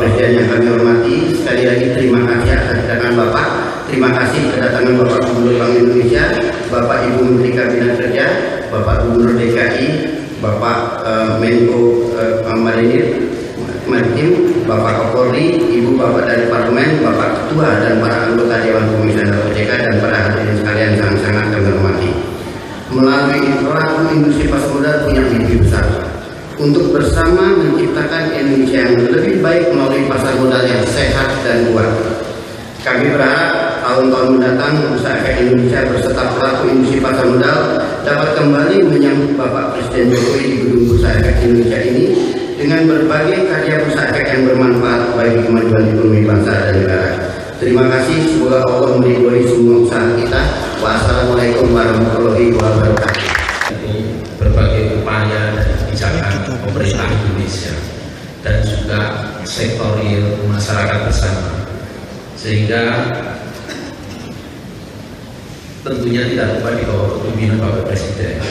Presiden yang kami hormati, sekali lagi terima kasih atas kedatangan Bapak. Terima kasih kedatangan Bapak Gubernur Bank Indonesia, Bapak Ibu Menteri Kabinet Kerja, Bapak Gubernur DKI, Bapak Menko Maritim, Bapak Kapolri, Ibu Bapak dari Parlemen, Bapak Ketua dan para anggota Dewan Komisioner OJK dan para hadirin sekalian sangat-sangat kami hormati. Melalui pelaku industri pasar modal punya mimpi besar untuk bersama menciptakan Indonesia yang lebih baik melalui pasar modal yang sehat dan kuat. Kami berharap tahun-tahun mendatang Bursa Efek Indonesia berserta pelaku industri pasar modal dapat kembali menyambut Bapak Presiden Jokowi di gedung Bursa Efek Indonesia ini dengan berbagai karya Bursa Efek yang bermanfaat bagi kemajuan ekonomi bangsa dan negara. Terima kasih, semoga Allah meridhoi semua usaha kita. Wassalamualaikum warahmatullahi wabarakatuh. Berbagai upaya dan kebijakan pemerintah Indonesia dan juga sektor real masyarakat bersama, sehingga tentunya tidak lupa di bawah kepemimpinan Bapak Presiden,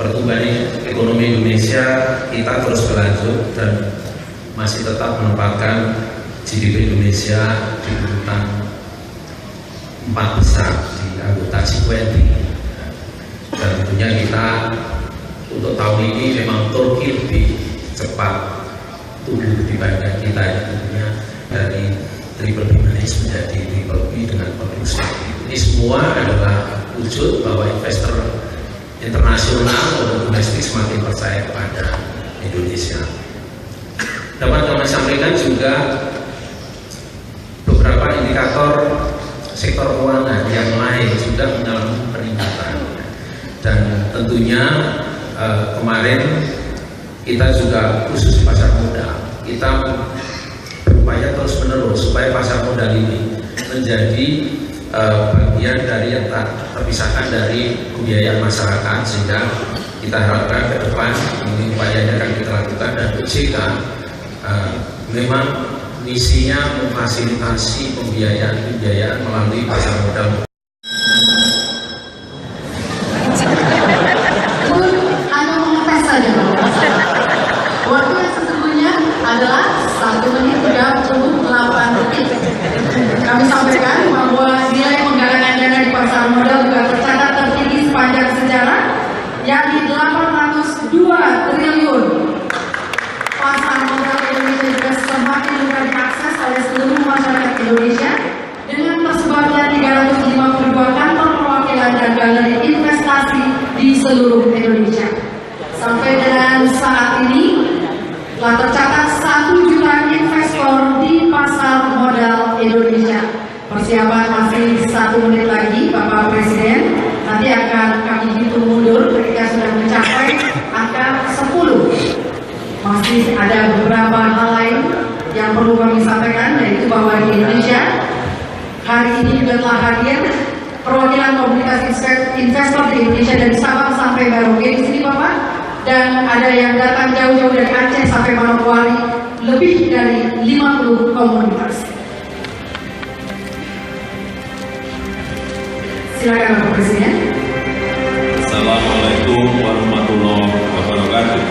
pertumbuhan ekonomi Indonesia kita terus berlanjut dan masih tetap menempatkan GDP Indonesia di urutan 4 besar di anggota G20. Dan tentunya kita untuk tahun ini memang Turki lebih cepat tumbuh dibandingkan kita, ya, tentunya dari triple B menjadi triple B dengan kondisi. Ini semua adalah wujud bahwa investor internasional maupun domestik semakin percaya kepada Indonesia. Dapat kami sampaikan juga beberapa indikator sektor keuangan yang lain juga mengalami peningkatan, dan tentunya kemarin kita juga khusus pasar modal, kita berupaya terus menerus supaya pasar modal ini menjadi bagian dari yang tak terpisahkan dari pembiayaan masyarakat, sehingga kita harapkan ke depan ini upaya yang akan kita lakukan, dan OJK memang misinya memfasilitasi pembiayaan melalui pasar modal. Anda mengetes saja. Waktu yang sesungguhnya adalah 1 menit 38 detik. Kami sampaikan bahwa nilai penggalangan dana di pasar modal juga tercatat tertinggi sepanjang sejarah, yakni 802 triliun. Pasar modal Indonesia juga semakin mudah diakses oleh seluruh masyarakat Indonesia dengan tersebarnya 352 kantor perwakilan dan galeri investasi di seluruh Indonesia. Sampai dengan saat ini telah tercatat 1 juta investor di pasar modal Indonesia. Persiapan masih 1 menit lagi, Bapak Presiden. Nanti akan kami hitung mundur ketika sudah mencapai angka 10. Masih ada beberapa hal lain yang perlu kami sampaikan, yaitu bahwa di Indonesia hari ini juga telah hadir perwakilan komunitas investor di Indonesia dari Sabang sampai Merauke di sini, Bapak, dan ada yang datang jauh-jauh dari Aceh sampai Manokwari, lebih dari 50 komunitas. Silakan Bapak Presiden. Assalamualaikum warahmatullahi wabarakatuh.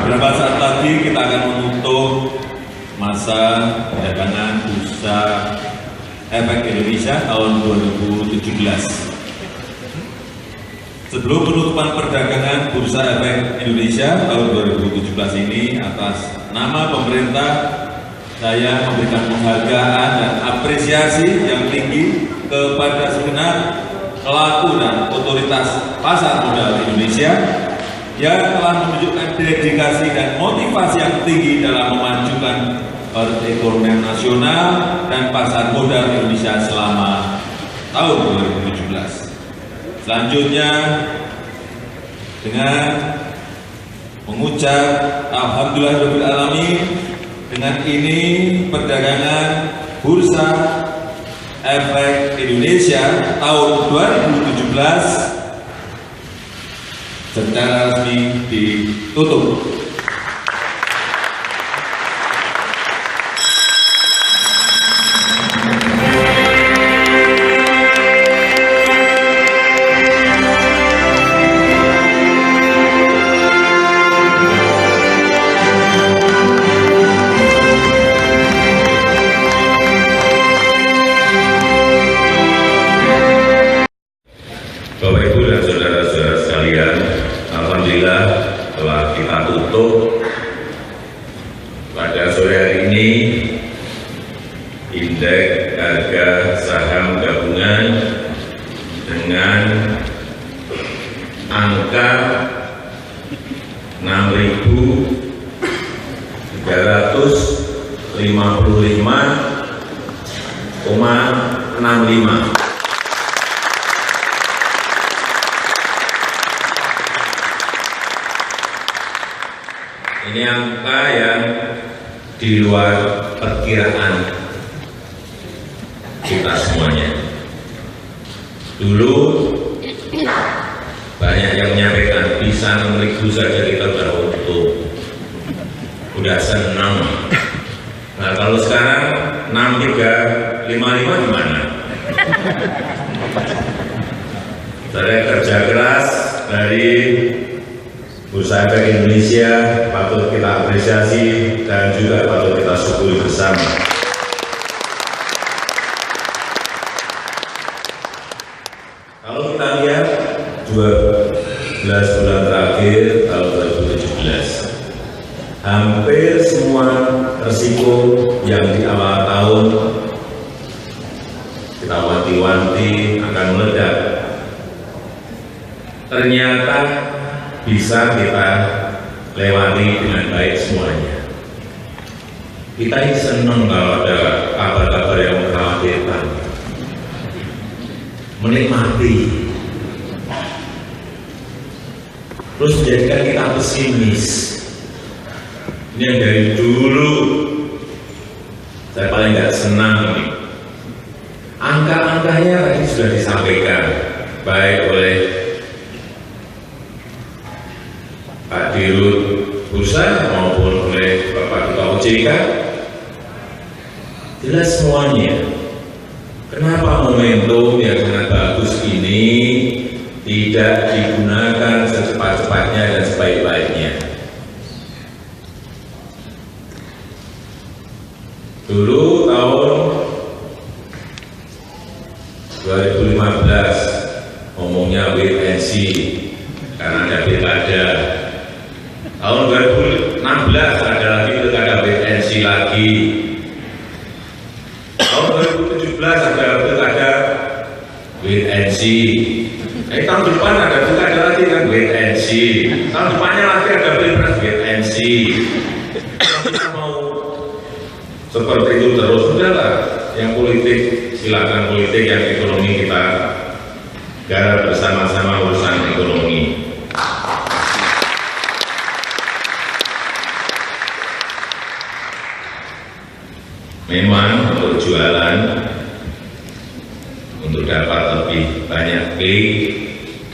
Beberapa saat lagi kita akan menutup masa perdagangan Bursa Efek Indonesia tahun 2017. Sebelum penutupan perdagangan Bursa Efek Indonesia tahun 2017 ini, atas nama pemerintah saya memberikan penghargaan dan apresiasi yang tinggi kepada segenap pelaku dan otoritas pasar modal Indonesia yang telah menunjukkan dedikasi dan motivasi yang tinggi dalam memajukan perekonomian nasional dan pasar modal Indonesia selama tahun 2017. Selanjutnya, dengan mengucap Alhamdulillahirabbil alamin, dengan ini perdagangan Bursa Efek Indonesia tahun 2017 secara resmi ditutup. harga saham gabungan dengan angka 6.355,65. Ini angka yang di luar perkiraan kita semuanya. Dulu banyak yang menyampaikan bisa 6.000 saja kita udah untung, udah senang. Nah kalau sekarang 6.355 gimana? Saya kerja keras dari Bursa Efek Indonesia patut kita apresiasi dan juga patut kita syukuri bersama. Kalau kita lihat 12 bulan terakhir tahun 2017, hampir semua resiko yang di awal tahun kita wanti-wanti akan meledak, ternyata bisa kita lewati dengan baik semuanya. Kita ini senang kalau ada kabar-kabar yang mengkhawatirkan, menikmati, terus menjadikan kita pesimis. Ini yang dari dulu saya paling nggak senang ini. Angka-angkanya tadi sudah disampaikan baik oleh Pak Dirut Bursa maupun oleh Bapak Ketua OJK, jelas semuanya. Kenapa momentum yang sangat bagus ini tidak digunakan secepat-cepatnya dan sebaik-baiknya? Dulu tahun 2015 ngomongnya wait and see karena ada pilkada. Tahun 2016 ada lagi pilkada wait and see lagi. Tahun 2017 ada pilkada wait and see. Tahun depan ada pilkada lagi kan wait and see. Tahun depannya lagi ada pilpres wait and see. Kita mau seperti itu terus, udahlah. Yang politik silakan politik, yang ekonomi kita garap bersama-sama urusan ekonomi. Memang untuk jualan, untuk dapat lebih banyak klik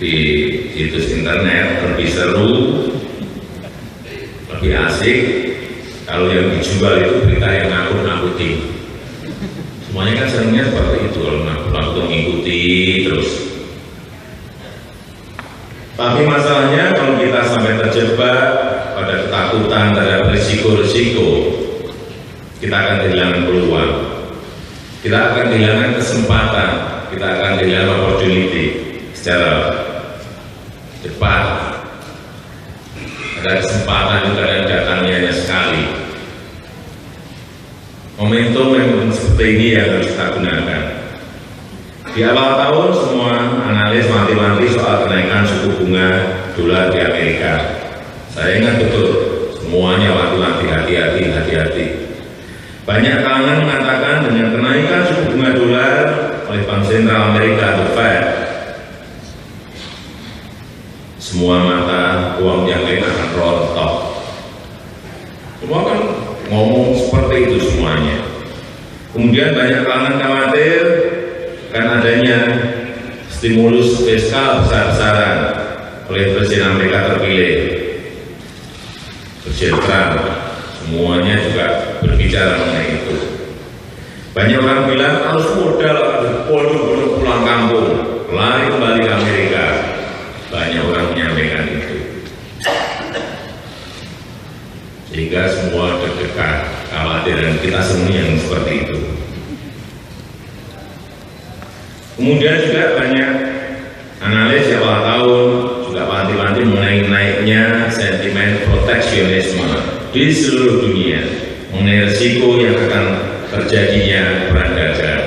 di situs internet, lebih seru, lebih asik. Kalau yang dijual itu berita yang nakut-nakuti. Semuanya kan seringnya seperti itu, kalau nakut-nakut mengikuti terus. Tapi masalahnya kalau kita sampai terjebak pada ketakutan terhadap risiko-risiko, kita akan kehilangan peluang, kita akan kehilangan kesempatan, kita akan kehilangan opportunity secara cepat. Ada kesempatan juga dan datangnya hanya sekali. Momentum yang seperti ini yang harus kita gunakan. Di awal tahun semua analis wanti-wanti soal kenaikan suku bunga dolar di Amerika. Saya ingat betul, semuanya wanti-wanti hati-hati. Banyak kalangan mengatakan dengan kenaikan suku bunga dolar oleh Bank Sentral Amerika atau Fed, semua mata uang yang lain akan rontok. Semua kan ngomong seperti itu semuanya. Kemudian banyak kalangan khawatir karena adanya stimulus fiskal besar-besaran oleh Presiden Amerika terpilih, Presiden Trump. Semuanya juga berbicara mengenai itu. Banyak orang bilang harus modal, harus pulang kampung, lari kembali ke Amerika. Banyak orang menyampaikan itu. Sehingga semua deg-degan, khawatir, dan kita semua yang seperti itu. Kemudian juga banyak analis di awal tahun juga wanti-wanti mengenai naiknya sentimen proteksionisme di seluruh dunia, mengenai risiko yang akan terjadinya perang dagang.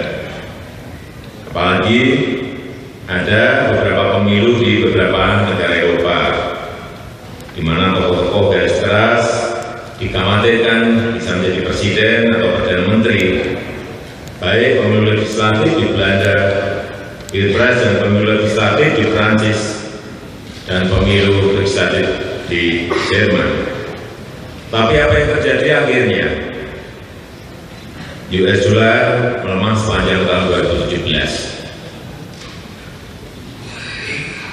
Apalagi ada beberapa pemilu di beberapa negara Eropa, di mana tokoh-tokoh garis keras dikhawatirkan bisa menjadi presiden atau perdana menteri, baik pemilu legislatif di Belanda, Pilpres dan pemilu legislatif di Prancis, dan pemilu legislatif di Jerman. Tapi apa yang terjadi akhirnya? US dollar melemah sepanjang tahun 2017.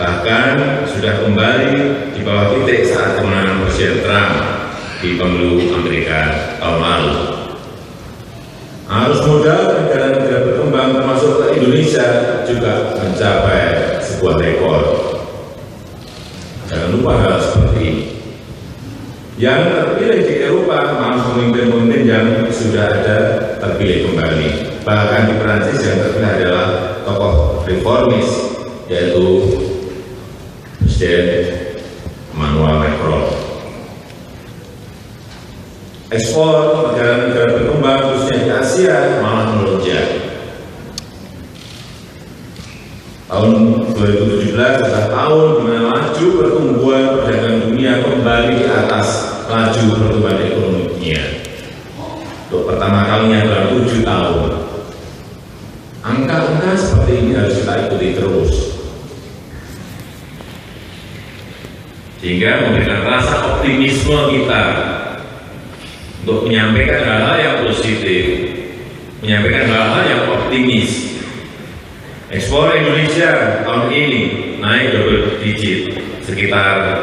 Bahkan sudah kembali di bawah titik saat kemenangan Presiden Trump di pemilu Amerika tahun lalu. Arus modal negara-negara berkembang termasuk Indonesia juga mencapai sebuah rekor. Jangan lupa hal seperti ini. Yang terpilih di Eropa malah pemimpin-pemimpin yang sudah ada terpilih kembali. Bahkan di Perancis yang terpilih adalah tokoh reformis, yaitu Presiden Emmanuel Macron. Ekspor negara-negara berkembang khususnya di Asia malah melonjak. Tahun 2017 adalah tahun di mana laju pertumbuhan perdagangan dunia kembali di atas laju pertumbuhan ekonomi dunia. Untuk pertama kalinya dalam 7 tahun. Angka-angka seperti ini harus kita ikuti terus. Sehingga memberikan rasa optimisme kita untuk menyampaikan hal-hal yang positif, menyampaikan hal-hal yang optimis. Ekspor Indonesia tahun ini naik double digit, sekitar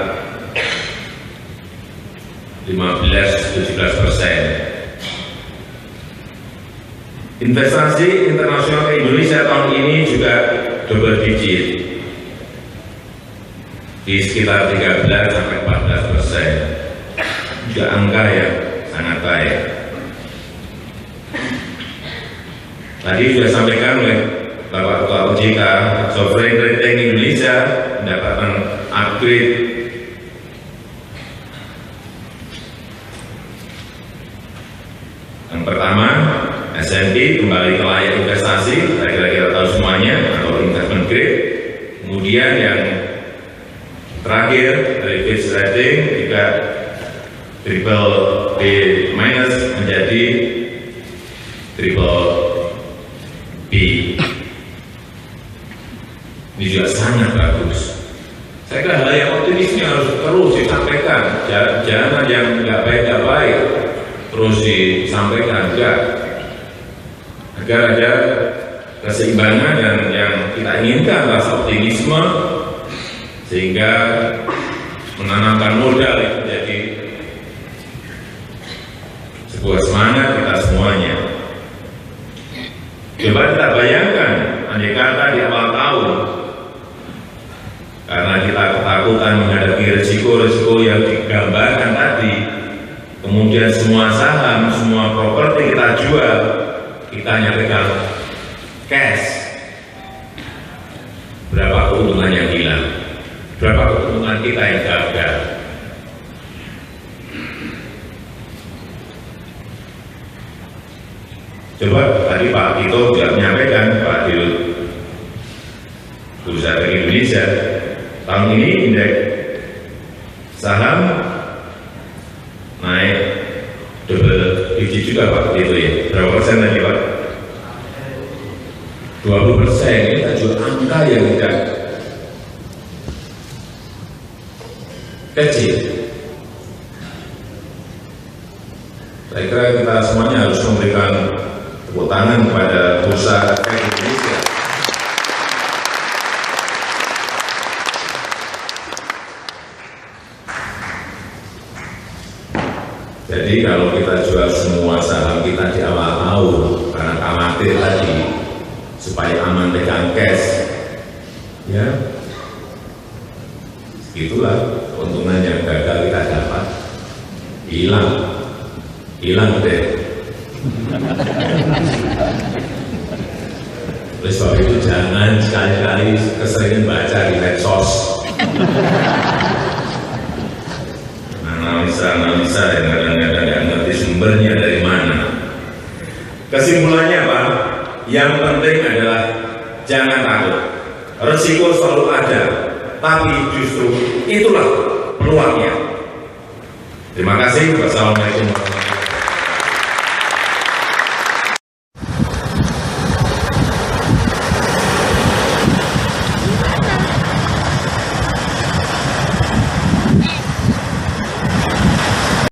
15-17%. Investasi internasional ke Indonesia tahun ini juga double digit, di sekitar 13-14%. Juga angka yang sangat baik. Tadi sudah disampaikan oleh Bapak Ketua OJK, sovereign rating Indonesia mendapatkan upgrade yang pertama, S&P kembali ke layak investasi, kira-kira tahu semuanya, atau investment grade. Kemudian yang terakhir dari Fitch Rating juga triple B minus menjadi triple B. Ini juga sangat bagus. Saya kira hal yang optimis ini harus terus disampaikan. Jangan yang nggak baik terus disampaikan, enggak. Agar ada keseimbangan dan yang kita inginkan, rasa optimisme, sehingga menanamkan modal itu menjadi sebuah semangat kita semuanya. Coba kita bayangkan, andai kata di awal tahun, karena kita ketakutan menghadapi risiko-risiko yang digambarkan tadi, kemudian semua saham, semua properti kita jual, kita hanya pegang cash. Berapa keuntungan yang hilang? Berapa keuntungan kita yang gagal? Coba tadi Pak Tito juga menyampaikan, Pak Dirut Bursa Efek Indonesia, tahun ini indeks saham naik double digit juga Pak Tito ya. Berapa persen tadi Pak? 20%. Ini kan juga angka yang tidak kecil. Saya kira kita semuanya harus memberikan tepuk tangan kepada Bursa Efek Indonesia. Jadi kalau kita jual semua saham kita di awal tahun karena khawatir tadi supaya aman pegang cash, ya itulah keuntungan yang gagal kita dapat, hilang deh. Oleh sebab itu jangan sekali-kali keseringan baca di medsos analisa yang kadang-kadang nggak ngerti sumbernya dari mana. Kesimpulannya Pak, yang penting adalah jangan takut. Resiko selalu ada, tapi justru itulah peluangnya. Terima kasih. Wassalamualaikum warahmatullahi wabarakatuh.